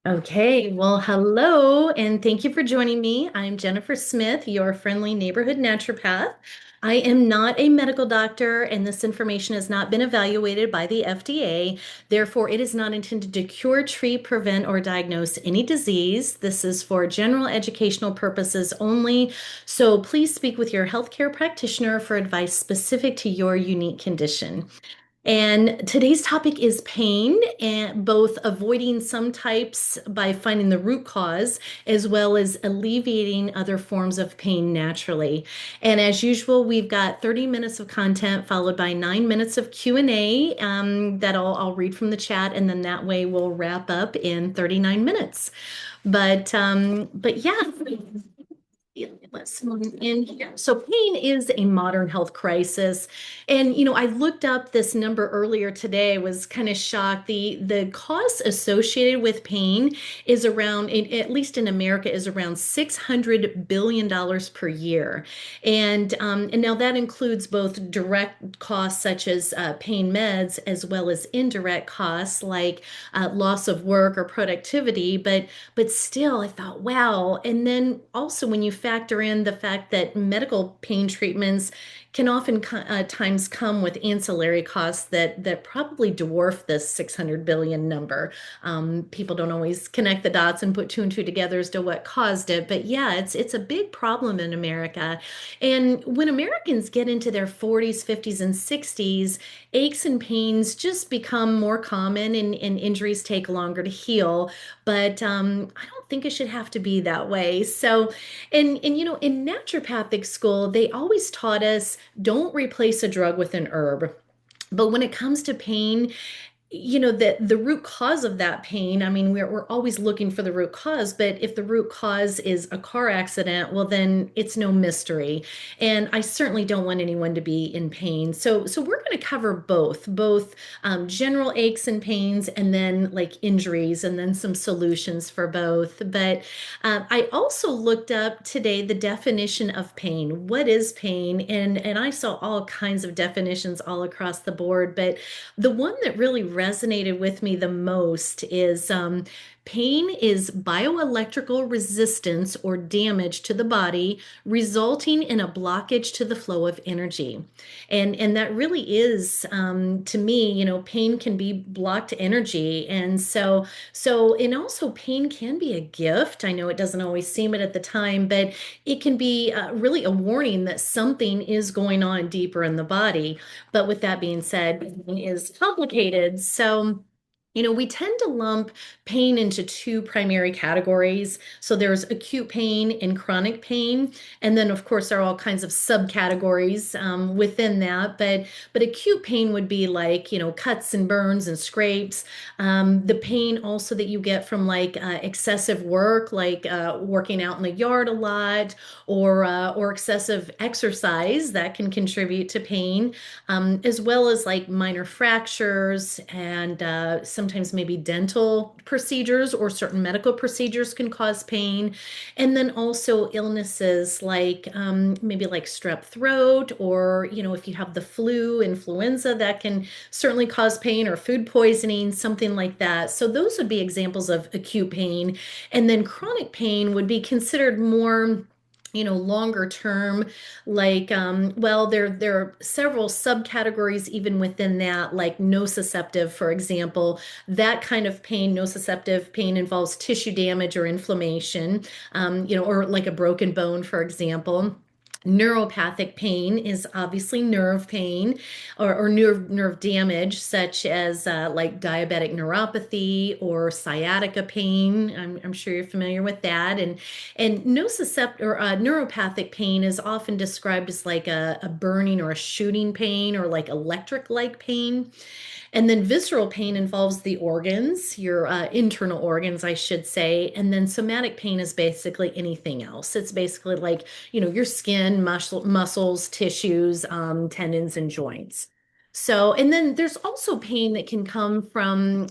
Okay, well, hello, and thank you for joining me. I'm Jennifer Smith, your friendly neighborhood naturopath. I am not a medical doctor, and this information has not been evaluated by the FDA. Therefore, it is not intended to cure, treat, prevent, or diagnose any disease. This is for general educational purposes only. So please speak with your healthcare practitioner for advice specific to your unique condition. And today's topic is pain, and both avoiding some types by finding the root cause, as well as alleviating other forms of pain naturally. And as usual, we've got 30 minutes of content followed by 9 minutes of Q&A that I'll read from the chat, and then that way we'll wrap up in 39 minutes. But yeah. Let's move in here. So pain is a modern health crisis. And I looked up this number earlier today, was kind of shocked. The cost associated with pain is around, at least in America, is around $600 billion per year. And now that includes both direct costs such as pain meds, as well as indirect costs like loss of work or productivity. But still, I thought, wow. And then also when you factor in the fact that medical pain treatments can often times come with ancillary costs that probably dwarf this 600 billion number. People don't always connect the dots and put two and two together as to what caused it, but yeah, it's a big problem in America. And when Americans get into their 40s, 50s, and 60s, aches and pains just become more common and injuries take longer to heal. But I don't think it should have to be that way. So, and in naturopathic school, they always taught us don't replace a drug with an herb. But when it comes to pain, the root cause of that pain, I mean, we're always looking for the root cause, but if the root cause is a car accident, well, then it's no mystery. And I certainly don't want anyone to be in pain. So we're going to cover both general aches and pains, and then like injuries, and then some solutions for both. But I also looked up today the definition of pain. What is pain? And I saw all kinds of definitions all across the board, but the one that really resonated with me the most is pain is bioelectrical resistance or damage to the body resulting in a blockage to the flow of energy. And that really is, to me, pain can be blocked energy. And also pain can be a gift. I know it doesn't always seem it at the time, but it can be really a warning that something is going on deeper in the body. But with that being said, pain is complicated. So, we tend to lump pain into two primary categories. So there's acute pain and chronic pain. And then, of course, there are all kinds of subcategories within that. But acute pain would be like, cuts and burns and scrapes. The pain also that you get from like excessive work, like working out in the yard a lot, or excessive exercise that can contribute to pain, as well as like minor fractures and sometimes maybe dental procedures or certain medical procedures can cause pain. And then also illnesses like maybe like strep throat, or, if you have the flu, influenza, that can certainly cause pain, or food poisoning, something like that. So those would be examples of acute pain. And then chronic pain would be considered more longer term, like well, there are several subcategories even within that, like nociceptive, for example. That kind of pain, nociceptive pain, involves tissue damage or inflammation, or like a broken bone, for example. Neuropathic pain is obviously nerve pain, or nerve damage, such as like diabetic neuropathy or sciatica pain. I'm sure you're familiar with that. And nocicept or neuropathic pain is often described as like a burning or a shooting pain, or like electric like pain. And then visceral pain involves the organs, your internal organs, I should say. And then somatic pain is basically anything else. It's basically like, your skin, muscles, tissues, tendons, and joints. So, and then there's also pain that can come from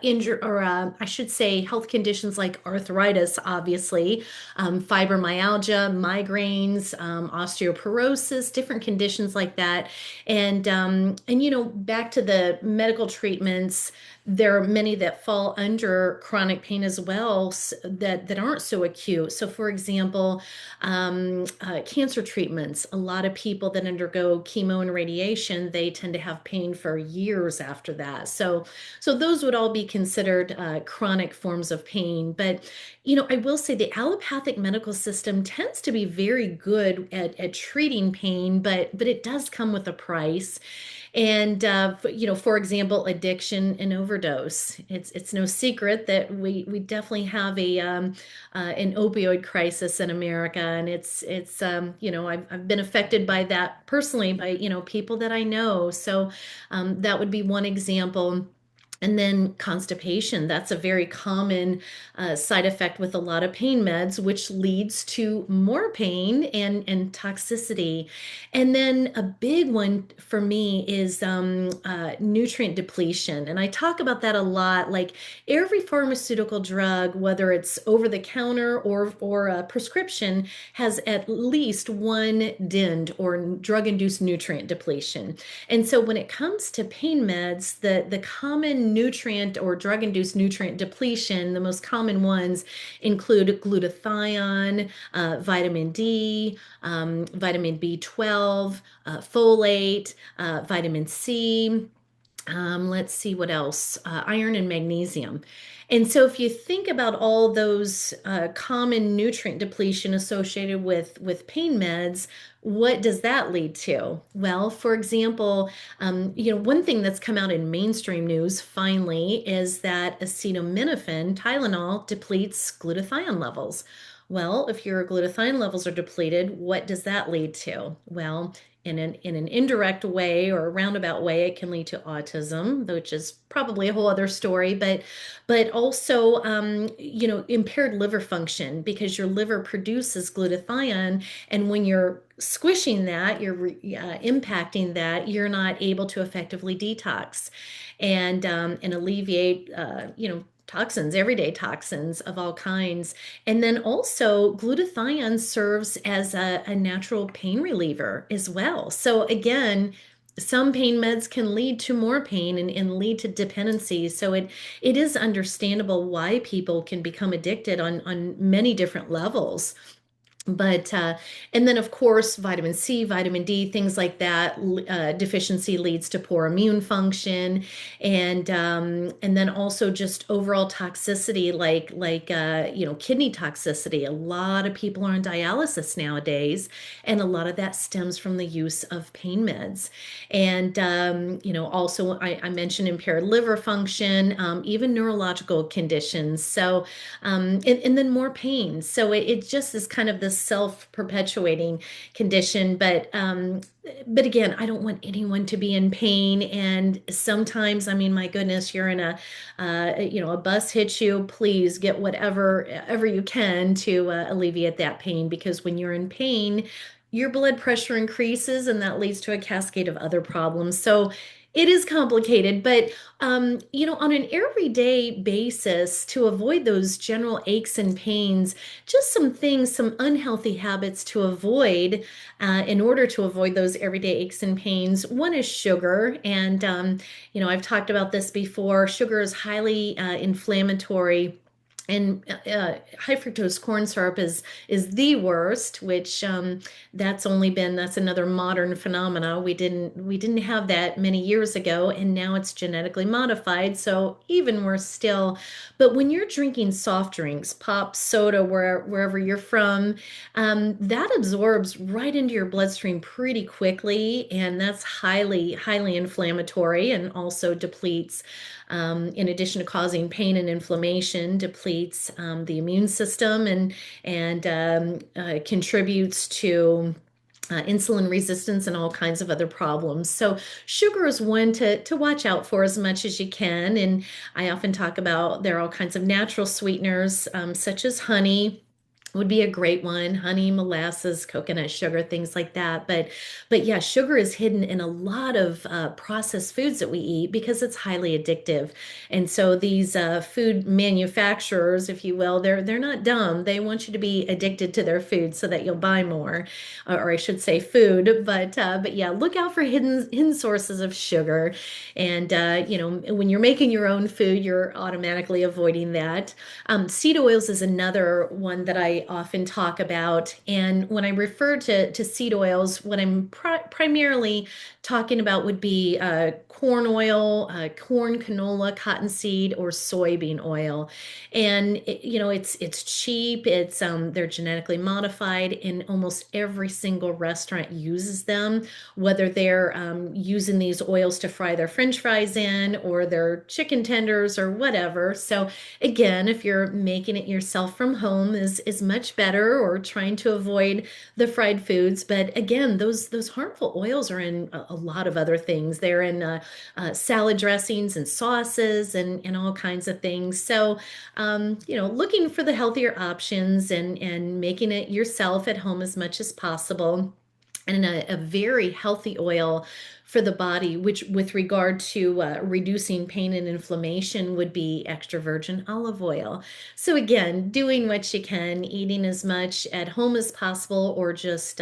injury, or I should say health conditions like arthritis, obviously, fibromyalgia, migraines, osteoporosis, different conditions like that. And back to the medical treatments, there are many that fall under chronic pain as well, that aren't so acute. So, for example, cancer treatments. A lot of people that undergo chemo and radiation, they tend to have pain for years after that. So those would all be considered chronic forms of pain. But I will say the allopathic medical system tends to be very good at treating pain, but it does come with a price. And for example, addiction and overdose. It's no secret that we definitely have an opioid crisis in America, and I've been affected by that personally by people that I know. So that would be one example. And then constipation, that's a very common side effect with a lot of pain meds, which leads to more pain and toxicity. And then a big one for me is nutrient depletion. And I talk about that a lot. Like every pharmaceutical drug, whether it's over the counter or a prescription, has at least one DIND or drug-induced nutrient depletion. And so when it comes to pain meds, the common nutrient or drug-induced nutrient depletion, the most common ones include glutathione, vitamin D, vitamin B12, folate, vitamin C. Let's see what else, iron and magnesium. And so if you think about all those common nutrient depletion associated with pain meds, what does that lead to? Well, for example, one thing that's come out in mainstream news finally is that acetaminophen, Tylenol, depletes glutathione levels. Well, if your glutathione levels are depleted, what does that lead to? Well, in an indirect way or a roundabout way, it can lead to autism, which is probably a whole other story, but also impaired liver function because your liver produces glutathione, and when you're squishing that, you're impacting that, you're not able to effectively detox and alleviate toxins, everyday toxins of all kinds. And then also, glutathione serves as a natural pain reliever as well. So, again, some pain meds can lead to more pain and lead to dependency. So, it is understandable why people can become addicted on many different levels. But and then of course vitamin C, vitamin D, things like that. Deficiency leads to poor immune function, and then also just overall toxicity, like kidney toxicity. A lot of people are on dialysis nowadays, and a lot of that stems from the use of pain meds. And also I mentioned impaired liver function, even neurological conditions. So and then more pain. So it just is kind of this self-perpetuating condition. But again, I don't want anyone to be in pain. And sometimes, I mean, my goodness, you're in a bus hits you. Please get whatever ever you can to alleviate that pain, because when you're in pain, your blood pressure increases, and that leads to a cascade of other problems. So it is complicated, but on an everyday basis, to avoid those general aches and pains, just some things, some unhealthy habits to avoid in order to avoid those everyday aches and pains. One is sugar. And, I've talked about this before. Sugar is highly inflammatory. And high fructose corn syrup is the worst, which that's another modern phenomena. We didn't have that many years ago, and now it's genetically modified, so even worse still. But when you're drinking soft drinks, pop, soda, wherever you're from, that absorbs right into your bloodstream pretty quickly, and that's highly, highly inflammatory and also depletes. In addition to causing pain and inflammation, depletes the immune system and contributes to insulin resistance and all kinds of other problems. So sugar is one to watch out for as much as you can. And I often talk about there are all kinds of natural sweeteners, such as honey. would be a great one. Honey, molasses, coconut sugar, things like that. But yeah, sugar is hidden in a lot of processed foods that we eat because it's highly addictive. And so these food manufacturers, if you will, they're not dumb. They want you to be addicted to their food so that you'll buy more, or I should say food. But yeah, look out for hidden sources of sugar. And when you're making your own food, you're automatically avoiding that. Seed oils is another one that I often talk about. And when I refer to seed oils, what I'm primarily talking about would be corn oil, corn, canola, cottonseed, or soybean oil. And it's cheap. They're genetically modified, and almost every single restaurant uses them, whether they're using these oils to fry their French fries in or their chicken tenders or whatever. So again, if you're making it yourself from home is much better, or trying to avoid the fried foods. But again, those harmful oils are in a lot of other things. They're in salad dressings and sauces and all kinds of things. So looking for the healthier options and making it yourself at home as much as possible. And a very healthy oil for the body, which with regard to reducing pain and inflammation would be extra virgin olive oil. So again, doing what you can, eating as much at home as possible, or just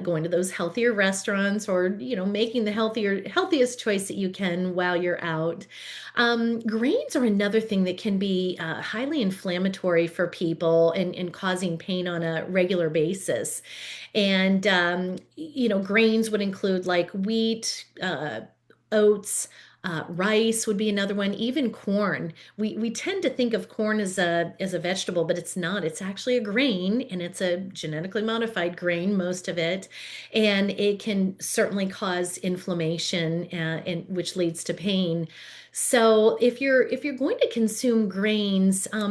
going to those healthier restaurants, or making the healthiest choice that you can while you're out. Grains are another thing that can be highly inflammatory for people and causing pain on a regular basis. And grains would include like wheat, oats, rice would be another one, even corn. We tend to think of corn as a vegetable, but it's not. It's actually a grain, and it's a genetically modified grain, most of it, and it can certainly cause inflammation, and which leads to pain. So if you're going to consume grains, I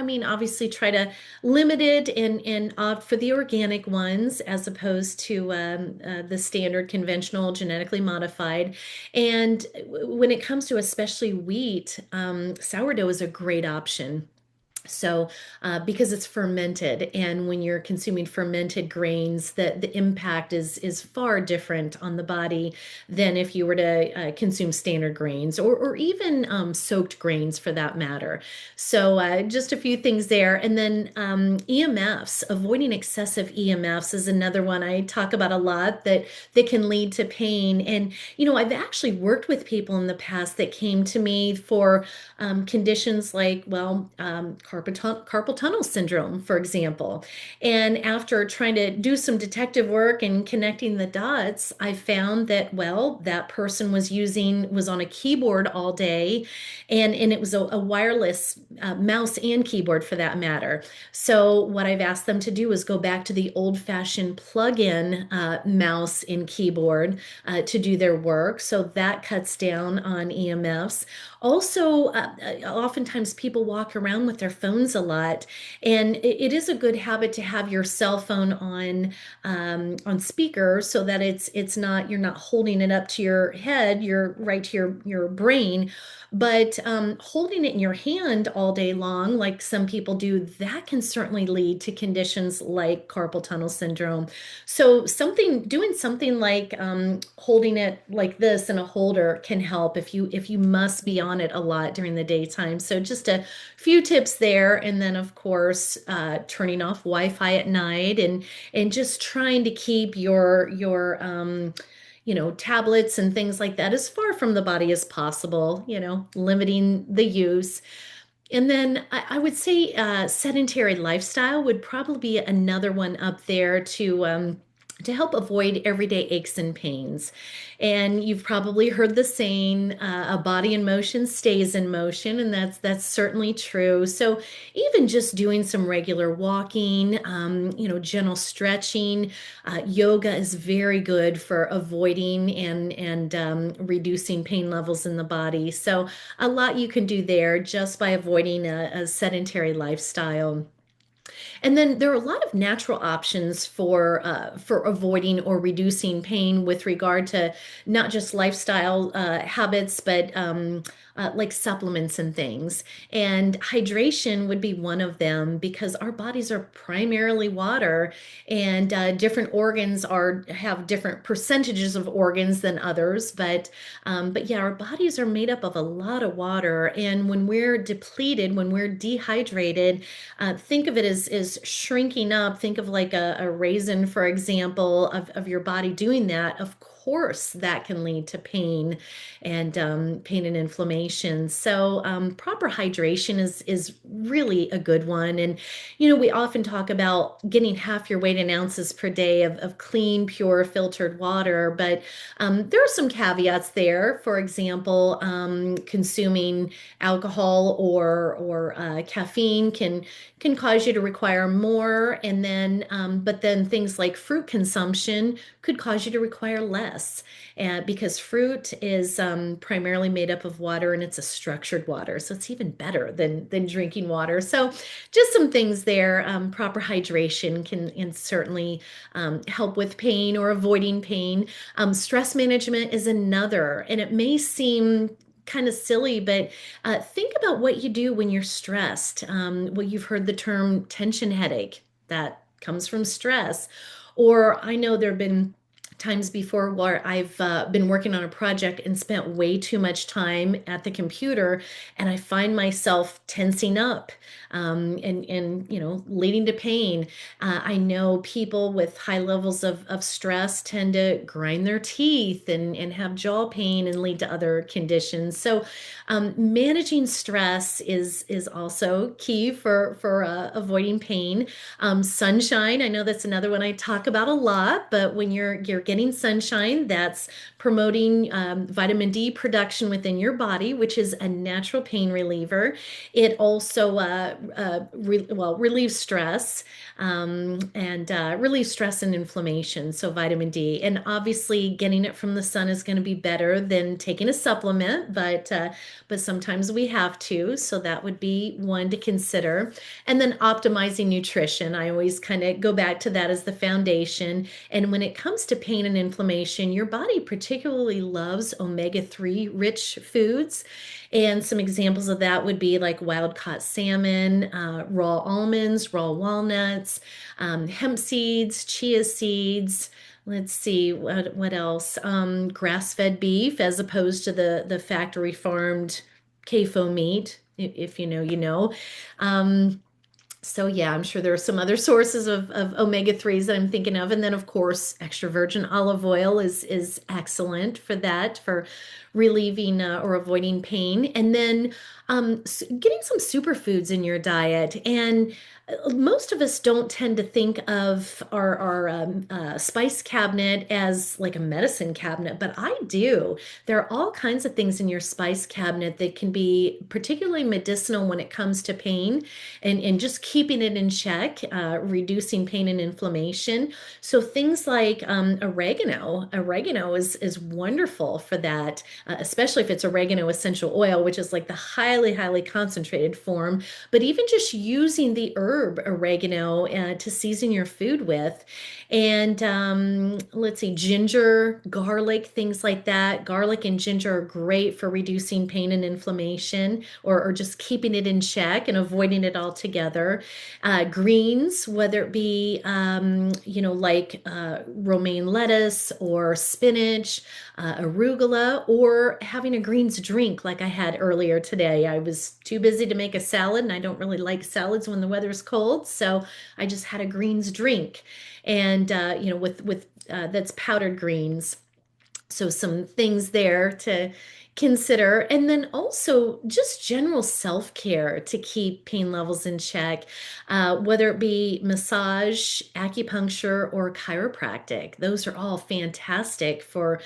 mean, obviously try to limit it and opt for the organic ones as opposed to the standard conventional genetically modified. And when it comes to especially wheat, sourdough is a great option. So, because it's fermented, and when you're consuming fermented grains, the impact is far different on the body than if you were to consume standard grains, or even soaked grains for that matter. So, just a few things there. And then EMFs, avoiding excessive EMFs is another one I talk about a lot that can lead to pain. And I've actually worked with people in the past that came to me for conditions like, well, carpal tunnel syndrome, for example. And after trying to do some detective work and connecting the dots, I found that, well, that person was on a keyboard all day, and it was a wireless mouse and keyboard for that matter. So what I've asked them to do is go back to the old-fashioned plug-in mouse and keyboard to do their work. So that cuts down on EMFs. Also, oftentimes people walk around with their phones a lot, and it is a good habit to have your cell phone on speaker so that it's not you're not holding it up to your head, you're right to your brain. But holding it in your hand all day long, like some people do, that can certainly lead to conditions like carpal tunnel syndrome. So doing something like holding it like this in a holder can help if you must be on it a lot during the daytime. So just a few tips there, and then of course turning off Wi-Fi at night, and just trying to keep your tablets and things like that as far from the body as possible. Limiting the use. And then I would say sedentary lifestyle would probably be another one up there to help avoid everyday aches and pains. And you've probably heard the saying, "A body in motion stays in motion," and that's certainly true. So even just doing some regular walking, gentle stretching, yoga is very good for avoiding and reducing pain levels in the body. So a lot you can do there just by avoiding a sedentary lifestyle. And then there are a lot of natural options for avoiding or reducing pain with regard to not just lifestyle habits, but like supplements and things. And hydration would be one of them because our bodies are primarily water, and different organs are have different percentages of organs than others. But yeah, our bodies are made up of a lot of water, and when we're depleted, when we're dehydrated, think of it as shrinking up. Think of like a raisin, for example, of your body doing that. Of course, that can lead to pain and inflammation. So, proper hydration is really a good one. And we often talk about getting half your weight in ounces per day of clean, pure, filtered water, but there are some caveats there. For example, consuming alcohol or caffeine can cause you to require more. And then, but then things like fruit consumption could cause you to require less. Because fruit is primarily made up of water and it's a structured water. So it's even better than drinking water. So just some things there. Proper hydration can certainly help with pain or avoiding pain. Stress management is another, and it may seem kind of silly, but think about what you do when you're stressed. Well, you've heard the term tension headache. That comes from stress. Or I know there have been times before where I've been working on a project and spent way too much time at the computer, and I find myself tensing up, and leading to pain. I know people with high levels of stress tend to grind their teeth and have jaw pain and lead to other conditions. So managing stress is also key for avoiding pain. Sunshine, I know that's another one I talk about a lot, but when you're getting sunshine, that's promoting vitamin D production within your body, which is a natural pain reliever. It also relieves stress, and relieves stress and inflammation. So vitamin D, and obviously getting it from the sun is going to be better than taking a supplement, but sometimes we have to. So that would be one to consider. And then optimizing nutrition. I always kind of go back to that as the foundation. And when it comes to pain and inflammation, your body particularly loves omega-3 rich foods. And some examples of that would be like wild caught salmon, raw almonds, raw walnuts, hemp seeds, chia seeds. Let's see what else. Grass-fed beef as opposed to the factory farmed CAFO meat. If you know, you know. Um, so yeah, I'm sure there are some other sources of omega-3s that I'm thinking of. And then of course, extra virgin olive oil is excellent for that, for relieving or avoiding pain. And then getting some superfoods in your diet. And most of us don't tend to think of our spice cabinet as like a medicine cabinet, but I do. There are all kinds of things in your spice cabinet that can be particularly medicinal when it comes to pain, and just keeping it in check, reducing pain and inflammation. So things like oregano. Oregano is wonderful for that, especially if it's oregano essential oil, which is like the highly concentrated form. But even just using the herb oregano to season your food with. And let's see, ginger, garlic, things like that. Garlic and ginger are great for reducing pain and inflammation, or just keeping it in check and avoiding it altogether. Greens, whether it be, like romaine lettuce or spinach, arugula, or having a greens drink like I had earlier today. I was too busy to make a salad, and I don't really like salads when the weather's cold, so I just had a greens drink, and with that's powdered greens. So some things there to consider. And then also just general self-care to keep pain levels in check, whether it be massage, acupuncture, or chiropractic. Those are all fantastic for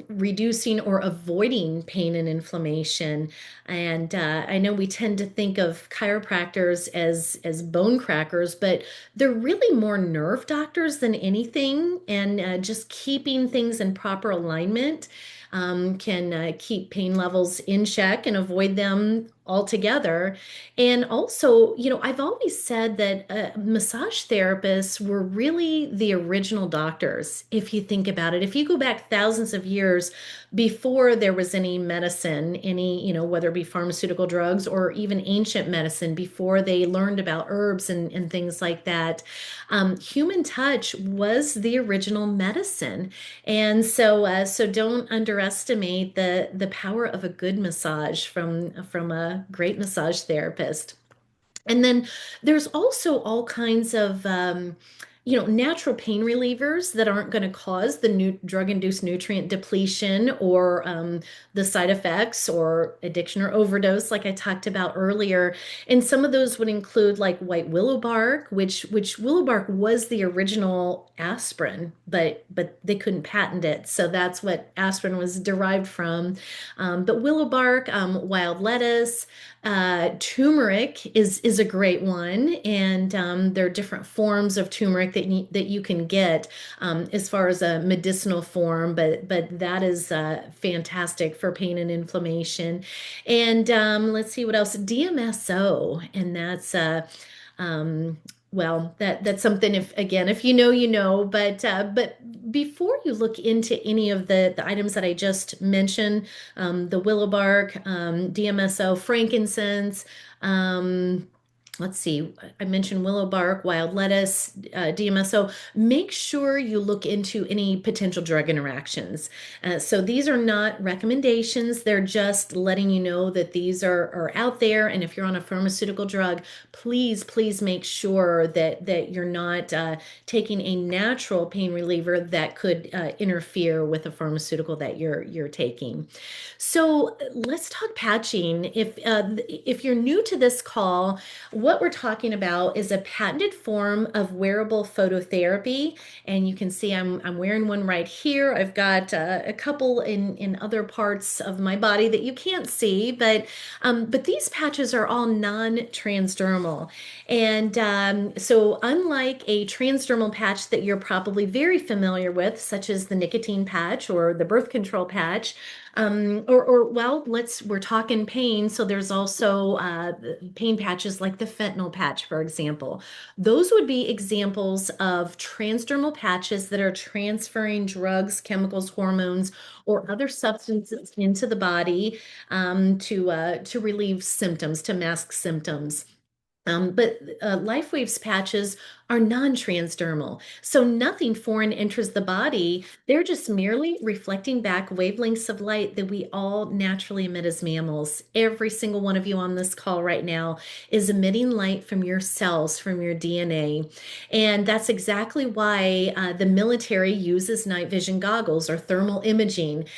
reducing or avoiding pain and inflammation. And I know we tend to think of chiropractors as bone crackers, but they're really more nerve doctors than anything. And just keeping things in proper alignment can keep pain levels in check and avoid them altogether. And also, I've always said that massage therapists were really the original doctors, if you think about it. If you go back thousands of years before there was any medicine, any, whether it be pharmaceutical drugs or even ancient medicine, before they learned about herbs and things like that, human touch was the original medicine. And so don't underestimate the power of a good massage from a great massage therapist. And then there's also all kinds of natural pain relievers that aren't going to cause the new drug-induced nutrient depletion or the side effects or addiction or overdose, like I talked about earlier. And some of those would include like white willow bark, which willow bark was the original aspirin, but they couldn't patent it, so that's what aspirin was derived from. But willow bark, wild lettuce. Turmeric is a great one, and there are different forms of turmeric that you can get as far as a medicinal form, but that is fantastic for pain and inflammation. And let's see what else. DMSO, and that's um, well, that's something. If you know, you know. But before you look into any of the items that I just mentioned, the willow bark, DMSO, frankincense. Um, let's see, I mentioned willow bark, wild lettuce, DMSO. Make sure you look into any potential drug interactions. So these are not recommendations, they're just letting you know that these are out there. And if you're on a pharmaceutical drug, please make sure that you're not taking a natural pain reliever that could interfere with a pharmaceutical that you're taking. So let's talk patching. If you're new to this call, what we're talking about is a patented form of wearable phototherapy, and you can see I'm wearing one right here. I've got a couple in other parts of my body that you can't see, but these patches are all non-transdermal, and so unlike a transdermal patch that you're probably very familiar with, such as the nicotine patch or the birth control patch, or well, we're talking pain. So there's also pain patches like the fentanyl patch, for example. Those would be examples of transdermal patches that are transferring drugs, chemicals, hormones, or other substances into the body to relieve symptoms, to mask symptoms. But LifeWave's patches are non-transdermal, so nothing foreign enters the body. They're just merely reflecting back wavelengths of light that we all naturally emit as mammals. Every single one of you on this call right now is emitting light from your cells, from your DNA. And that's exactly why the military uses night vision goggles or thermal imaging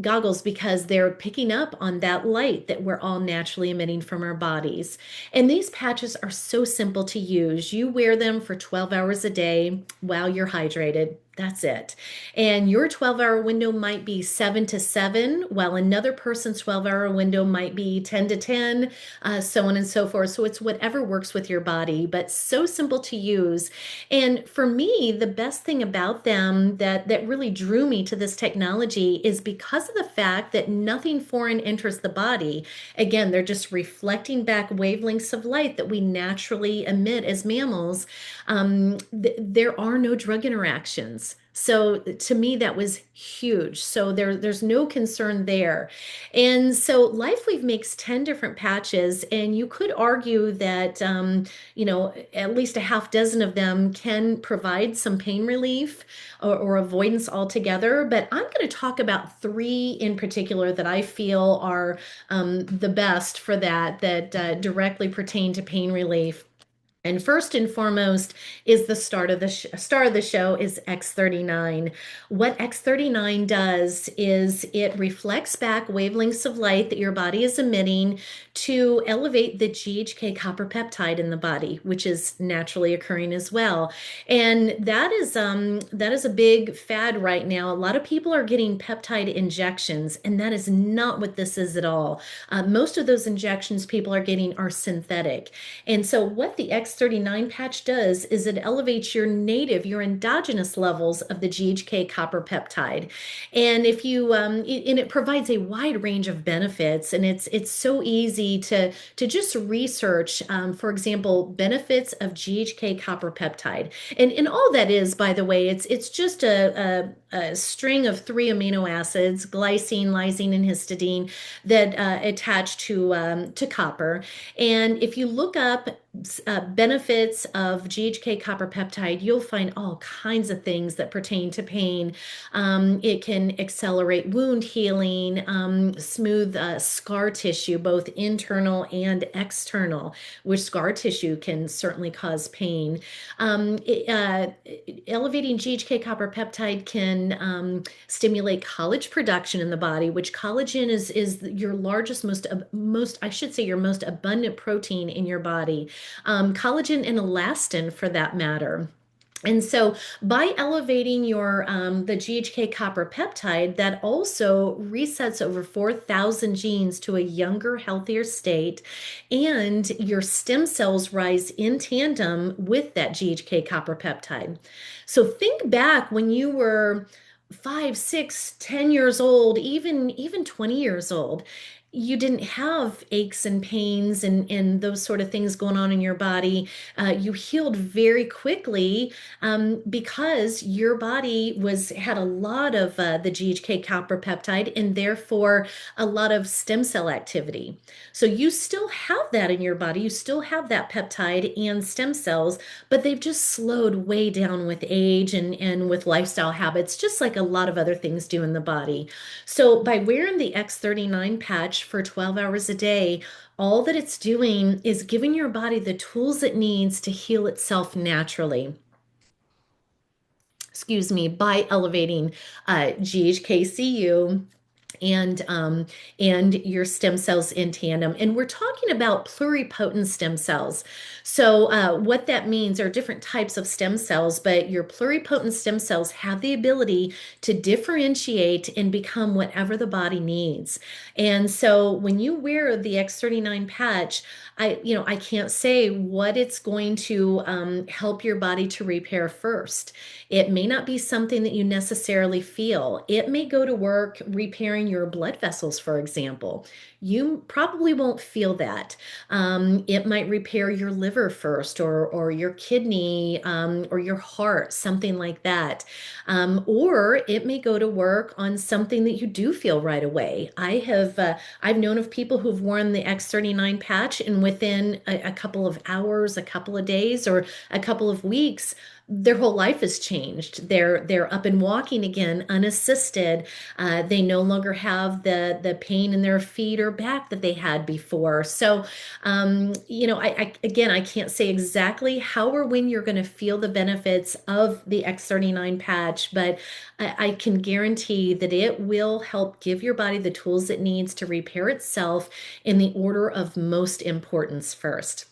goggles, because they're picking up on that light that we're all naturally emitting from our bodies. And these patches are so simple to use. You wear them for 12 hours a day while you're hydrated. That's it. And your 12-hour window might be 7 to 7, while another person's 12-hour window might be 10 to 10, so on and so forth. So it's whatever works with your body, but so simple to use. And for me, the best thing about them that really drew me to this technology is because of the fact that nothing foreign enters the body. Again, they're just reflecting back wavelengths of light that we naturally emit as mammals. There are no drug interactions. So to me, that was huge. So there's no concern there. And so LifeWave makes 10 different patches, and you could argue that, at least a half dozen of them can provide some pain relief or avoidance altogether. But I'm going to talk about three in particular that I feel are the best for that directly pertain to pain relief. And first and foremost is the star of the show is X39. What X39 does is it reflects back wavelengths of light that your body is emitting to elevate the GHK copper peptide in the body, which is naturally occurring as well. And that is a big fad right now. A lot of people are getting peptide injections, and that is not what this is at all. Most of those injections people are getting are synthetic. And so what the X X39 patch does is it elevates your native, your endogenous levels of the GHK copper peptide. And if you and it provides a wide range of benefits, and it's so easy to just research, for example, benefits of GHK copper peptide. And all that is, by the way, it's just a string of three amino acids, glycine, lysine, and histidine, that attach to copper. And if you look up benefits of GHK copper peptide, you'll find all kinds of things that pertain to pain. It can accelerate wound healing, smooth scar tissue, both internal and external, which scar tissue can certainly cause pain. Elevating GHK copper peptide can stimulate collagen production in the body, which collagen is your largest, most I should say your most abundant protein in your body. Collagen and elastin, for that matter. And so by elevating your the GHK copper peptide, that also resets over 4,000 genes to a younger, healthier state, and your stem cells rise in tandem with that GHK copper peptide. So think back when you were 5, 6, 10 years old, even 20 years old. You didn't have aches and pains and those sort of things going on in your body. You healed very quickly because your body had a lot of the GHK copper peptide, and therefore a lot of stem cell activity. So you still have that in your body. You still have that peptide and stem cells, but they've just slowed way down with age and with lifestyle habits, just like a lot of other things do in the body. So by wearing the X39 patch for 12 hours a day, all that it's doing is giving your body the tools it needs to heal itself naturally. Excuse me, by elevating GHKCU and your stem cells in tandem. And we're talking about pluripotent stem cells. So what that means are different types of stem cells, but your pluripotent stem cells have the ability to differentiate and become whatever the body needs. And so when you wear the X39 patch, I can't say what it's going to help your body to repair first. It may not be something that you necessarily feel. It may go to work repairing your blood vessels, for example. You probably won't feel that. It might repair your liver first, or your kidney, or your heart, something like that. Or it may go to work on something that you do feel right away. I've known of people who've worn the X39 patch, and within a couple of hours, a couple of days, or a couple of weeks, their whole life has changed. They're up and walking again, unassisted. They no longer have the pain in their feet or back that they had before. So, I can't say exactly how or when you're going to feel the benefits of the X39 patch, but I can guarantee that it will help give your body the tools it needs to repair itself in the order of most importance first.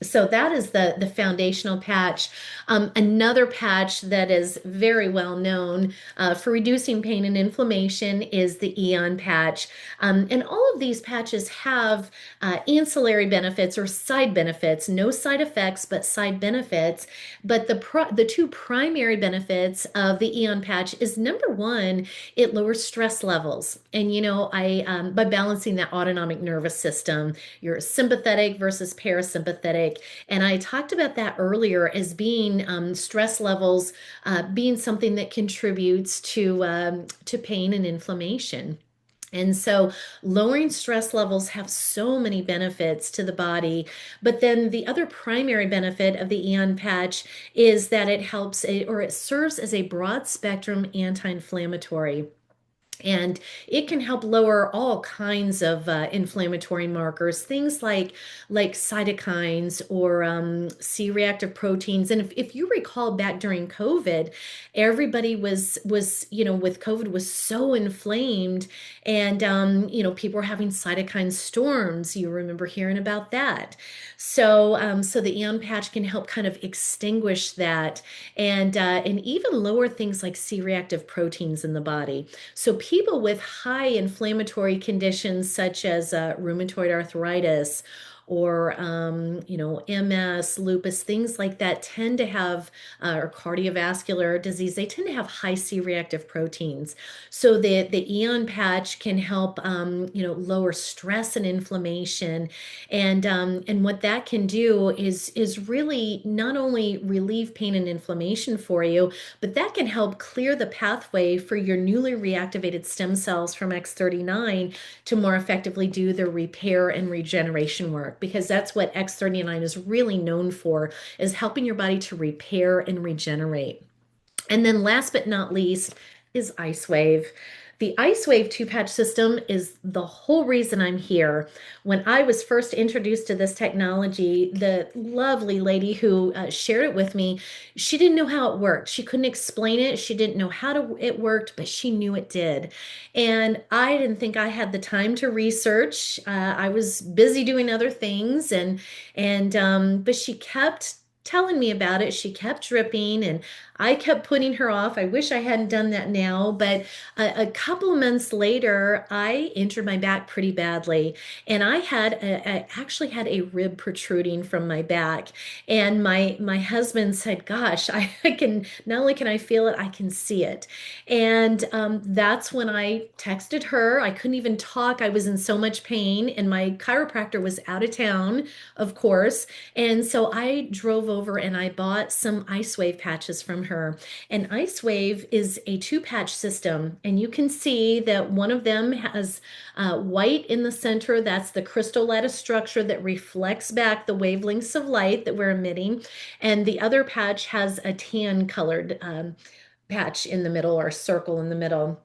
So that is the foundational patch. Another patch that is very well known for reducing pain and inflammation is the Aeon patch. And all of these patches have ancillary benefits or side benefits, no side effects, but side benefits. But the two primary benefits of the Aeon patch is, number one, it lowers stress levels. And by balancing that autonomic nervous system, your sympathetic versus parasympathetic. And I talked about that earlier as being stress levels being something that contributes to pain and inflammation. And so lowering stress levels have so many benefits to the body. But then the other primary benefit of the Aeon patch is that it serves as a broad spectrum anti-inflammatory. And it can help lower all kinds of inflammatory markers, things like cytokines or C-reactive proteins. And if you recall back during COVID, everybody was with COVID was so inflamed, and people were having cytokine storms. You remember hearing about that. So the Aeon patch can help kind of extinguish that, and even lower things like C-reactive proteins in the body. So people with high inflammatory conditions such as rheumatoid arthritis or MS, lupus, things like that tend to have, or cardiovascular disease, they tend to have high C-reactive proteins. So the Eon patch can help, lower stress and inflammation, and what that can do is really not only relieve pain and inflammation for you, but that can help clear the pathway for your newly reactivated stem cells from X39 to more effectively do the repair and regeneration work, because that's what X39 is really known for, is helping your body to repair and regenerate. And then last but not least is IceWave. The IceWave two-patch system is the whole reason I'm here. When I was first introduced to this technology, the lovely lady who shared it with me, she didn't know how it worked. She couldn't explain it. She didn't know it worked, but she knew it did. And I didn't think I had the time to research. I was busy doing other things, but she kept telling me about it. She kept dripping, and I kept putting her off. I wish I hadn't done that now, but a couple of months later, I injured my back pretty badly, and I actually had a rib protruding from my back. And my husband said, "Gosh, I can not only can I feel it, I can see it." And that's when I texted her. I couldn't even talk. I was in so much pain, and my chiropractor was out of town, of course. And so I drove over and I bought some IceWave patches from her. And IceWave is a two-patch system, and you can see that one of them has white in the center. That's the crystal lattice structure that reflects back the wavelengths of light that we're emitting. And the other patch has a tan colored patch in the middle, or circle in the middle,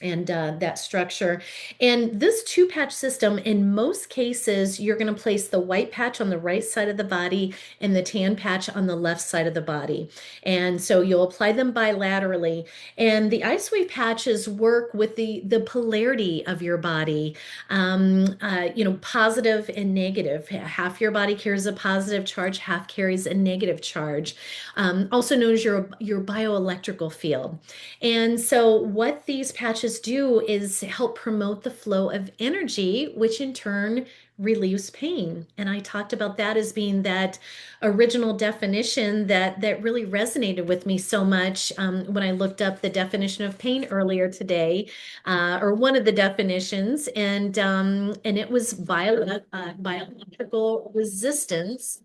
and that structure. And this two patch system, in most cases, you're going to place the white patch on the right side of the body and the tan patch on the left side of the body. And so you'll apply them bilaterally. And the IceWave patches work with the polarity of your body, positive and negative. Half your body carries a positive charge, half carries a negative charge, also known as your bioelectrical field. And so, what these patches do is help promote the flow of energy, which in turn relieves pain. And I talked about that as being that original definition that really resonated with me so much when I looked up the definition of pain earlier today, or one of the definitions, and it was bioelectrical resistance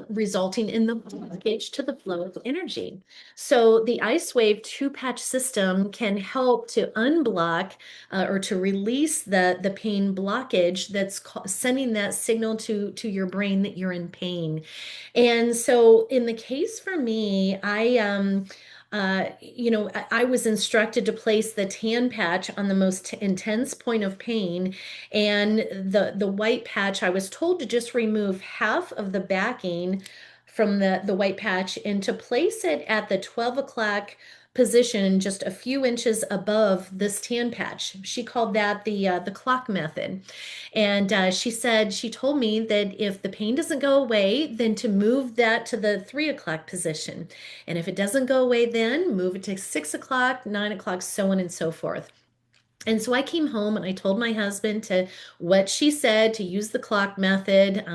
resulting in the blockage to the flow of energy. So the IceWave two-patch system can help to unblock or to release the pain blockage that's sending that signal to your brain that you're in pain. And so in the case for me, I was instructed to place the tan patch on the most intense point of pain, and the white patch, I was told to just remove half of the backing from the white patch and to place it at the 12 o'clock position, just a few inches above this tan patch. She called that the clock method. And she told me that if the pain doesn't go away, then to move that to the 3 o'clock position. And if it doesn't go away, then move it to 6 o'clock, 9 o'clock, so on and so forth. And so I came home and I told my husband to what she said, to use the clock method,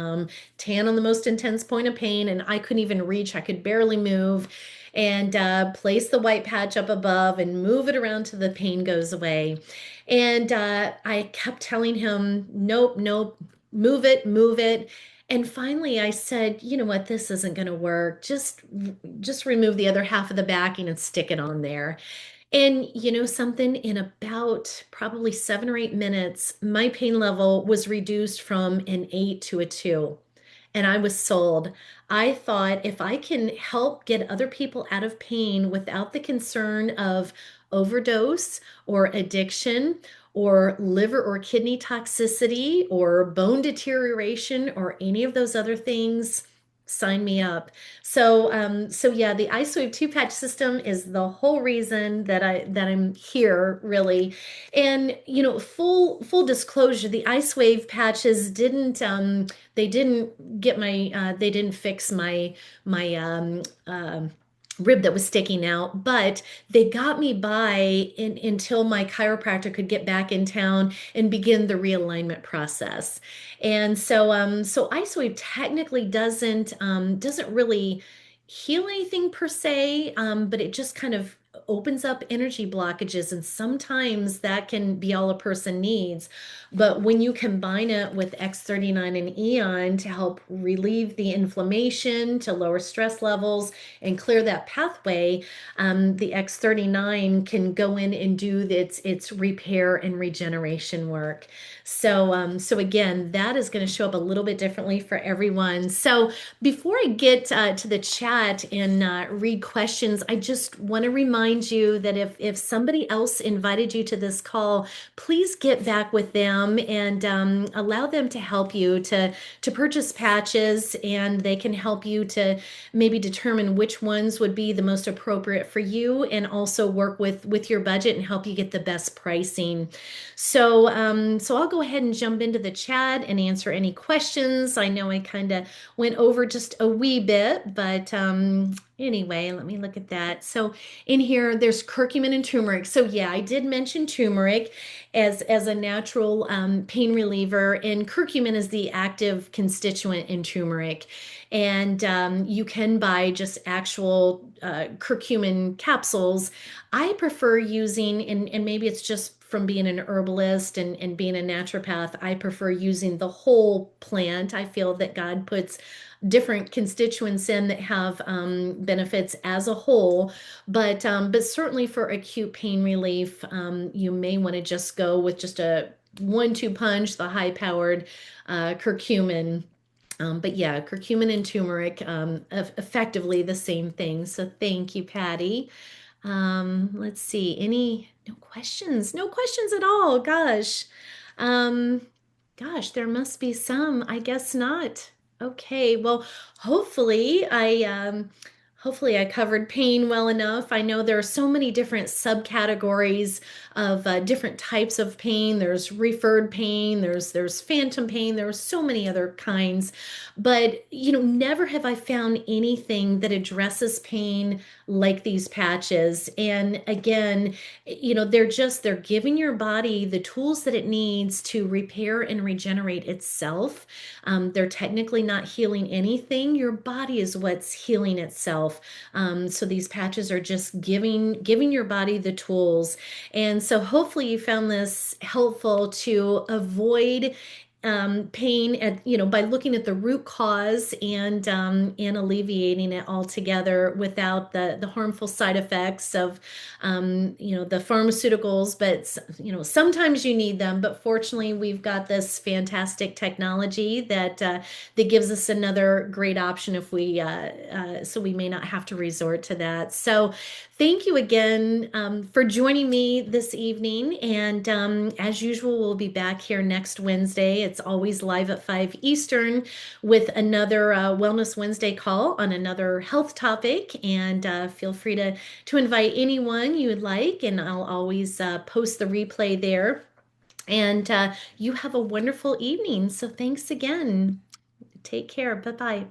tan on the most intense point of pain, and I couldn't even reach, I could barely move, and place the white patch up above and move it around till the pain goes away. And I kept telling him, nope, nope, move it, move it. And finally I said, you know what, this isn't going to work. Just remove the other half of the backing and stick it on there. And you know something, in about probably 7 or 8 minutes, my pain level was reduced from an 8 to a 2. And I was sold. I thought if I can help get other people out of pain without the concern of overdose or addiction or liver or kidney toxicity or bone deterioration or any of those other things, sign me up. So yeah, the IceWave two-patch system is the whole reason that I'm here, really. And full disclosure, the IceWave patches didn't they didn't get my they didn't fix my rib that was sticking out, but they got me by until my chiropractor could get back in town and begin the realignment process. And so IceWave technically doesn't really heal anything per se, but it just kind of opens up energy blockages, and sometimes that can be all a person needs. But when you combine it with X39 and Aeon to help relieve the inflammation, to lower stress levels, and clear that pathway, the X39 can go in and do its repair and regeneration work. So again, that is going to show up a little bit differently for everyone. So before I get to the chat and read questions, I just want to remind you that if somebody else invited you to this call, please get back with them and allow them to help you to purchase patches, and they can help you to maybe determine which ones would be the most appropriate for you, and also work with your budget and help you get the best pricing. So I'll go ahead and jump into the chat and answer any questions. I know I kind of went over just a wee bit, but anyway, let me look at that. So in here, there's curcumin and turmeric. So yeah, I did mention turmeric as a natural pain reliever, and curcumin is the active constituent in turmeric. And you can buy just actual curcumin capsules. I prefer using, and maybe it's just from being an herbalist and being a naturopath, I prefer using the whole plant. I feel that God puts different constituents in that have benefits as a whole, but certainly for acute pain relief, you may want to just go with just a 1-2 punch, the high-powered curcumin. But yeah, curcumin and turmeric, effectively the same thing. So thank you, Patty. Let's see. Any no questions? No questions at all. Um, Gosh, there must be some. I guess not. Okay. Well, hopefully hopefully I covered pain well enough. I know there are so many different subcategories of different types of pain. There's referred pain, there's phantom pain, there's so many other kinds. But never have I found anything that addresses pain like these patches. And again, they're giving your body the tools that it needs to repair and regenerate itself. They're technically not healing anything. Your body is what's healing itself. So these patches are just giving your body the tools. And so hopefully you found this helpful to avoid pain by looking at the root cause and alleviating it altogether without the harmful side effects of the pharmaceuticals. But sometimes you need them, but fortunately we've got this fantastic technology that gives us another great option if so we may not have to resort to that. So thank you again for joining me this evening. And as usual, we'll be back here next Wednesday. It's always live at 5 Eastern with another Wellness Wednesday call on another health topic. And feel free to invite anyone you would like, and I'll always post the replay there. And you have a wonderful evening. So thanks again. Take care. Bye-bye.